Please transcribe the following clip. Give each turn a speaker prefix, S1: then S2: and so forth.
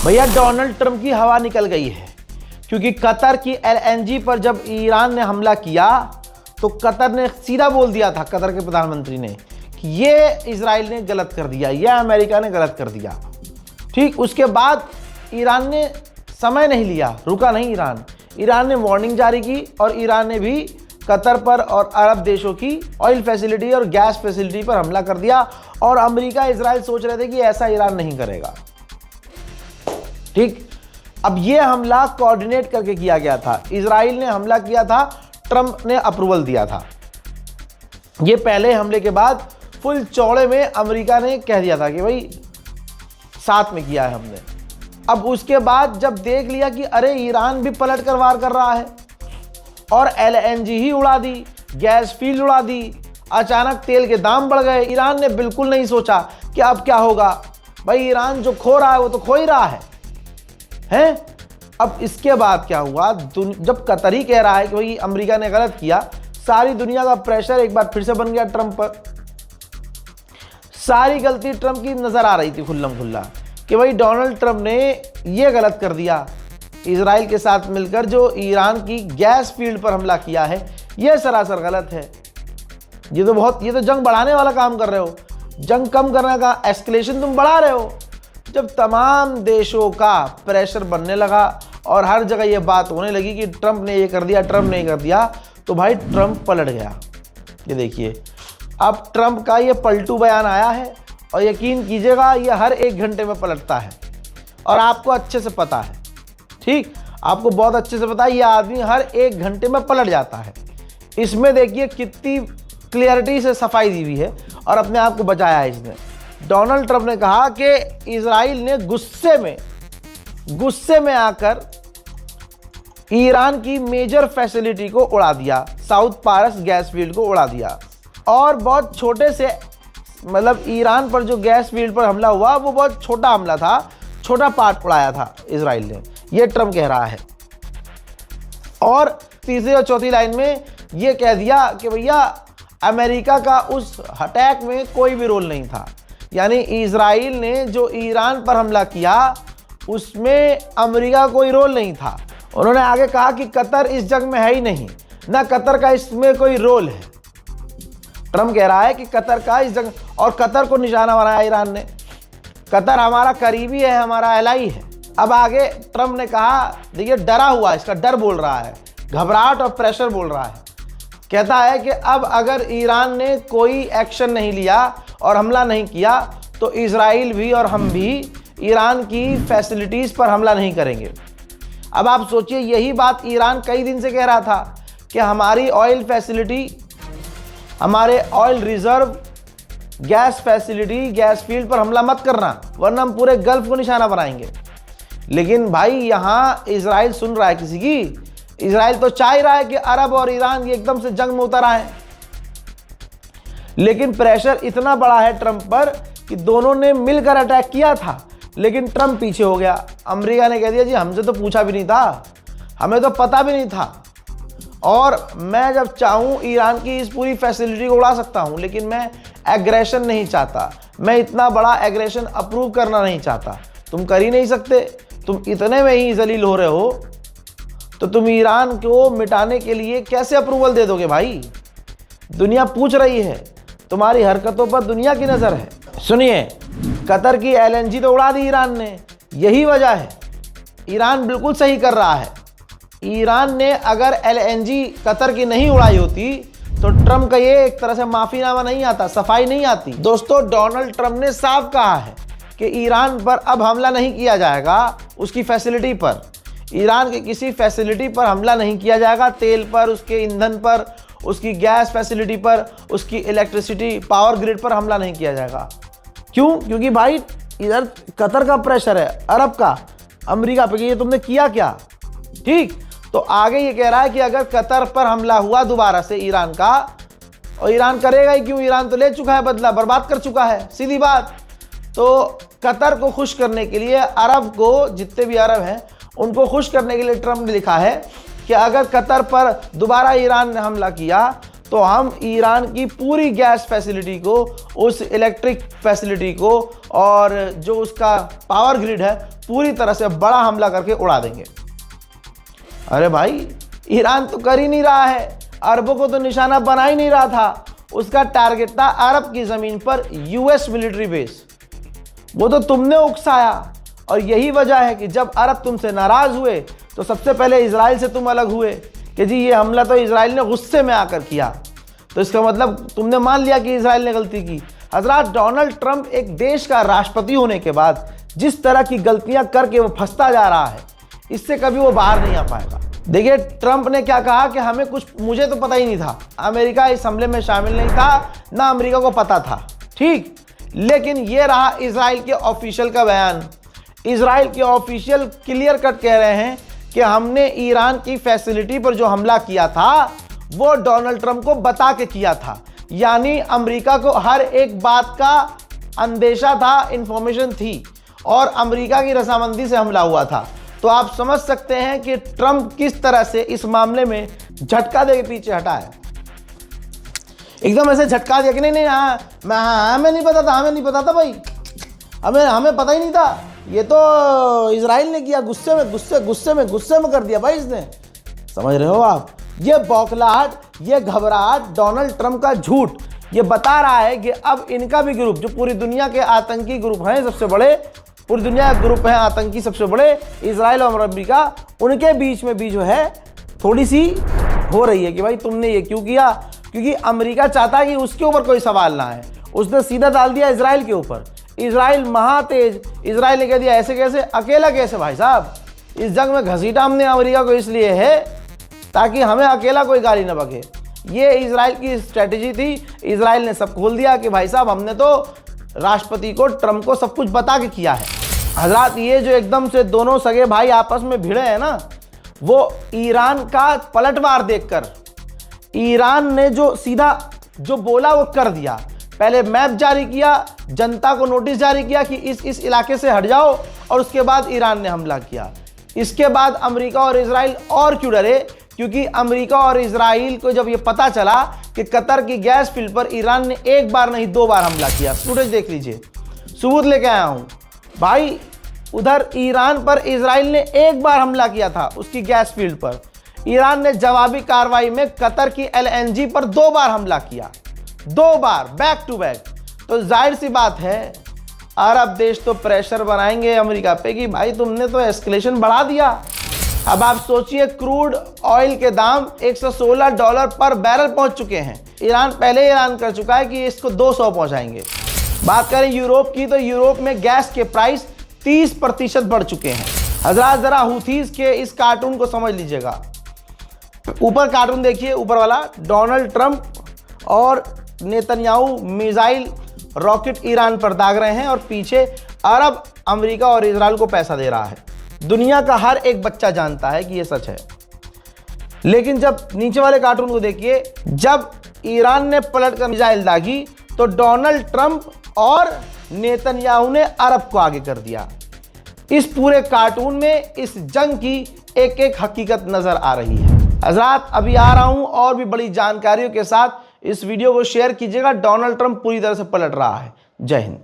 S1: भैया Donald Trump की हवा निकल गई है, क्योंकि कतर की एलएनजी पर जब ईरान ने हमला किया तो कतर ने सीधा बोल दिया था, कतर के प्रधानमंत्री ने, कि ये इजराइल ने गलत कर दिया, यह अमेरिका ने गलत कर दिया। ठीक, उसके बाद ईरान ने समय नहीं लिया, रुका नहीं ईरान ने वार्निंग जारी की और ईरान ने भी कतर पर और अरब देशों की ऑयल फैसिलिटी और गैस फैसिलिटी पर हमला कर दिया। और अमेरिका इजराइल सोच रहे थे कि ऐसा ईरान नहीं करेगा। ठीक, अब ये हमला कोऑर्डिनेट करके किया गया था। इजराइल ने हमला किया था, ट्रंप ने अप्रूवल दिया था। ये पहले हमले के बाद फुल चौड़े में अमेरिका ने कह दिया था कि भाई साथ में किया है हमने। अब उसके बाद जब देख लिया कि अरे ईरान भी पलट कर वार कर रहा है और एलएनजी ही उड़ा दी, गैस फील्ड उड़ा दी, अचानक तेल के दाम बढ़ गए, ईरान ने बिल्कुल नहीं सोचा कि अब क्या होगा। भाई ईरान जो खो रहा है वो तो खो ही रहा है। अब इसके बाद क्या हुआ, जब कतर ही कह रहा है कि भाई अमेरिका ने गलत किया, सारी दुनिया का प्रेशर एक बार फिर से बन गया ट्रंप पर। सारी गलती ट्रंप की नजर आ रही थी खुल्लम खुल्ला कि भाई डोनाल्ड ट्रंप ने ये गलत कर दिया, इजराइल के साथ मिलकर जो ईरान की गैस फील्ड पर हमला किया है ये सरासर गलत है। ये तो जंग बढ़ाने वाला काम कर रहे हो, जंग कम करने का एस्केलेशन तुम बढ़ा रहे हो। जब तमाम देशों का प्रेशर बनने लगा और हर जगह ये बात होने लगी कि ट्रंप ने ये कर दिया, ट्रंप ने ये कर दिया, तो भाई ट्रंप पलट गया। ये देखिए, अब ट्रंप का ये पलटू बयान आया है और यकीन कीजिएगा ये हर 1 घंटे में पलटता है और आपको अच्छे से पता है। ठीक, आपको बहुत अच्छे से पता है ये आदमी हर 1 घंटे में पलट जाता है। इसमें देखिए कितनी क्लियरिटी से सफाई दी हुई है और अपने आप को बचाया है इसने। डोनाल्ड ट्रंप ने कहा कि इजराइल ने गुस्से में आकर ईरान की मेजर फैसिलिटी को उड़ा दिया, साउथ पारस गैस फील्ड को उड़ा दिया। और बहुत छोटे से, मतलब ईरान पर जो गैस फील्ड पर हमला हुआ वो बहुत छोटा हमला था, छोटा पार्ट उड़ाया था इजराइल ने, ये ट्रंप कह रहा है। और तीसरी और चौथी लाइन में ये कह दिया कि भैया अमेरिका का उस अटैक में कोई भी रोल नहीं था, यानी इजराइल ने जो ईरान पर हमला किया उसमें अमेरिका का कोई रोल नहीं था। उन्होंने आगे कहा कि कतर इस जंग में है ही नहीं, ना कतर का इसमें कोई रोल है। ट्रंप कह रहा है कि कतर का इस जंग, और कतर को निशाना बनाया ईरान ने। कतर हमारा करीबी है, हमारा एलाई है। अब आगे ट्रंप ने कहा, देखिए डरा हुआ, इसका डर बोल रहा है, घबराहट और प्रेशर बोल रहा है। कहता है कि अब अगर ईरान ने कोई एक्शन नहीं लिया और हमला नहीं किया तो इजराइल भी और हम भी ईरान की फैसिलिटीज़ पर हमला नहीं करेंगे। अब आप सोचिए, यही बात ईरान कई दिन से कह रहा था कि हमारी ऑयल फैसिलिटी, हमारे oil reserve, gas facility, gas field पर हमला मत करना वरना हम पूरे गल्फ को निशाना बनाएंगे। लेकिन भाई यहाँ इजराइल सुन रहा है किसी की? इजराइल तो चाह ही रहा है कि अरब और ईरान ये एकदम से जंग में उतर आए। लेकिन प्रेशर इतना बड़ा है ट्रंप पर कि दोनों ने मिलकर अटैक किया था, लेकिन ट्रंप पीछे हो गया। अमेरिका ने कह दिया जी हमसे तो पूछा भी नहीं था, हमें तो पता भी नहीं था, और मैं जब चाहूँ ईरान की इस पूरी फैसिलिटी को उड़ा सकता हूँ, लेकिन मैं एग्रेशन नहीं चाहता, मैं इतना बड़ा एग्रेशन अप्रूव करना नहीं चाहता। तुम कर ही नहीं सकते, तुम इतने में ही जलील हो रहे हो, तो तुम ईरान को मिटाने के लिए कैसे अप्रूवल दे दोगे भाई? दुनिया पूछ रही है, तुम्हारी हरकतों पर दुनिया की नज़र है। सुनिए, कतर की एलएनजी तो उड़ा दी ईरान ने, यही वजह है। ईरान बिल्कुल सही कर रहा है। ईरान ने अगर एलएनजी कतर की नहीं उड़ाई होती तो ट्रंप का ये एक तरह से माफीनामा नहीं आता, सफाई नहीं आती। दोस्तों, डोनाल्ड ट्रंप ने साफ कहा है कि ईरान पर अब हमला नहीं किया जाएगा, उसकी फैसिलिटी पर, ईरान की किसी फैसिलिटी पर हमला नहीं किया जाएगा। तेल पर, उसके ईंधन पर, उसकी गैस फैसिलिटी पर, उसकी इलेक्ट्रिसिटी पावर ग्रिड पर हमला नहीं किया जाएगा। क्यों? क्योंकि भाई इधर कतर का प्रेशर है, अरब का, अमेरिका पे, ये तुमने किया क्या? ठीक, तो आगे ये कह रहा है कि अगर कतर पर हमला हुआ दोबारा से ईरान का, और ईरान करेगा ही क्यों, ईरान तो ले चुका है बदला, बर्बाद कर चुका है, सीधी बात। तो कतर को खुश करने के लिए, अरब को, जितने भी अरब हैं उनको खुश करने के लिए ट्रंप ने लिखा है कि अगर कतर पर दोबारा ईरान ने हमला किया तो हम ईरान की पूरी गैस फैसिलिटी को, उस इलेक्ट्रिक फैसिलिटी को और जो उसका पावर ग्रिड है पूरी तरह से बड़ा हमला करके उड़ा देंगे। अरे भाई, ईरान तो कर ही नहीं रहा है, अरबों को तो निशाना बना ही नहीं रहा था। उसका टारगेट था अरब की ज़मीन पर यूएस मिलिट्री बेस, वो तो तुमने उकसाया। और यही वजह है कि जब अरब तुमसे नाराज़ हुए तो सबसे पहले इजराइल से तुम अलग हुए कि जी ये हमला तो इजराइल ने गुस्से में आकर किया। तो इसका मतलब तुमने मान लिया कि इजराइल ने गलती की। हजरात, डोनाल्ड ट्रंप एक देश का राष्ट्रपति होने के बाद जिस तरह की गलतियां करके वो फंसता जा रहा है, इससे कभी वो बाहर नहीं आ पाएगा। देखिए, ट्रंप ने क्या कहा कि हमें कुछ, मुझे तो पता ही नहीं था, अमेरिका इस हमले में शामिल नहीं था, ना अमेरिका को पता था, ठीक। लेकिन ये रहा इजराइल के ऑफिशियल का बयान। इजराइल के ऑफिशियल क्लियर कट कह रहे हैं कि हमने ईरान की फैसिलिटी पर जो हमला किया था वो डोनाल्ड ट्रंप को बता के किया था। यानी अमेरिका को हर एक बात का अंदेशा था, इंफॉर्मेशन थी, और अमेरिका की रजामंदी से हमला हुआ था। तो आप समझ सकते हैं कि ट्रंप किस तरह से इस मामले में झटका दे के पीछे हटा है। एकदम ऐसे झटका दिया कि नहीं हमें नहीं पता था, हमें नहीं पता था भाई, हमें पता ही नहीं था, ये तो इजराइल ने किया, गुस्से में कर दिया भाई इसने। समझ रहे हो आप? ये बौखलाहट, ये घबराहट, डोनाल्ड ट्रंप का झूठ ये बता रहा है कि अब इनका भी ग्रुप, जो पूरी दुनिया के आतंकी ग्रुप हैं सबसे बड़े, पूरी दुनिया के ग्रुप हैं आतंकी सबसे बड़े, इजराइल और अमेरिका, उनके बीच में भी जो है थोड़ी सी हो रही है कि भाई तुमने ये क्यों किया। क्योंकि अमेरिका चाहता है कि उसके ऊपर कोई सवाल ना है, उसने सीधा डाल दिया इजराइल के ऊपर। इजराइल महातेज, इजराइल ने कह दिया ऐसे कैसे, अकेला कैसे भाई साहब। इस जंग में घसीटा हमने अमेरिका को इसलिए है ताकि हमें अकेला कोई गाली न बके। ये इजराइल की स्ट्रेटेजी थी। इजराइल ने सब खोल दिया कि भाई साहब हमने तो राष्ट्रपति को, ट्रंप को सब कुछ बता के किया है। हजरात, ये जो एकदम से दोनों सगे भाई आपस में भिड़े हैं ना, वो ईरान का पलटवार देखकर, ईरान ने जो सीधा जो बोला वो कर दिया। पहले मैप जारी किया, जनता को नोटिस जारी किया कि इस इलाके से हट जाओ, और उसके बाद ईरान ने हमला किया। इसके बाद अमेरिका और इजराइल और क्यों डरे, क्योंकि अमेरिका और इजराइल को जब ये पता चला कि कतर की गैस फील्ड पर ईरान ने एक बार नहीं 2 बार हमला किया। फुटेज देख लीजिए, सबूत लेके आया हूं भाई। उधर ईरान पर इजराइल ने एक बार हमला किया था, उसकी गैस फील्ड पर। ईरान ने जवाबी कार्रवाई में कतर की एलएनजी पर 2 बार हमला किया, 2 बार बैक टू बैक। तो जाहिर सी बात है अरब देश तो प्रेशर बनाएंगे अमेरिका पे कि भाई तुमने तो एस्केलेशन बढ़ा दिया। अब आप सोचिए, क्रूड ऑयल के दाम $116 पर बैरल पहुंच चुके हैं। ईरान पहले ऐलान कर चुका है कि इसको 200 पहुंचाएंगे। बात करें यूरोप की, तो यूरोप में गैस के प्राइस 30% बढ़ चुके हैं। हजरात, जरा हुथीज के इस कार्टून को समझ लीजिएगा। ऊपर कार्टून देखिए, ऊपर वाला, डोनाल्ड ट्रंप और नेतन्याहू मिसाइल रॉकेट ईरान पर दाग रहे हैं, और पीछे अरब अमेरिका और इजराइल को पैसा दे रहा है। दुनिया का हर एक बच्चा जानता है कि यह सच है। लेकिन जब नीचे वाले कार्टून को देखिए, जब ईरान ने पलटकर मिसाइल दागी तो डोनाल्ड ट्रंप और नेतन्याहू ने अरब को आगे कर दिया। इस पूरे कार्टून में इस जंग की एक एक हकीकत नजर आ रही है। हजरात, अभी आ रहा हूं और भी बड़ी जानकारियों के साथ। इस वीडियो को शेयर कीजिएगा। डोनाल्ड ट्रंप पूरी तरह से पलट रहा है। जय हिंद।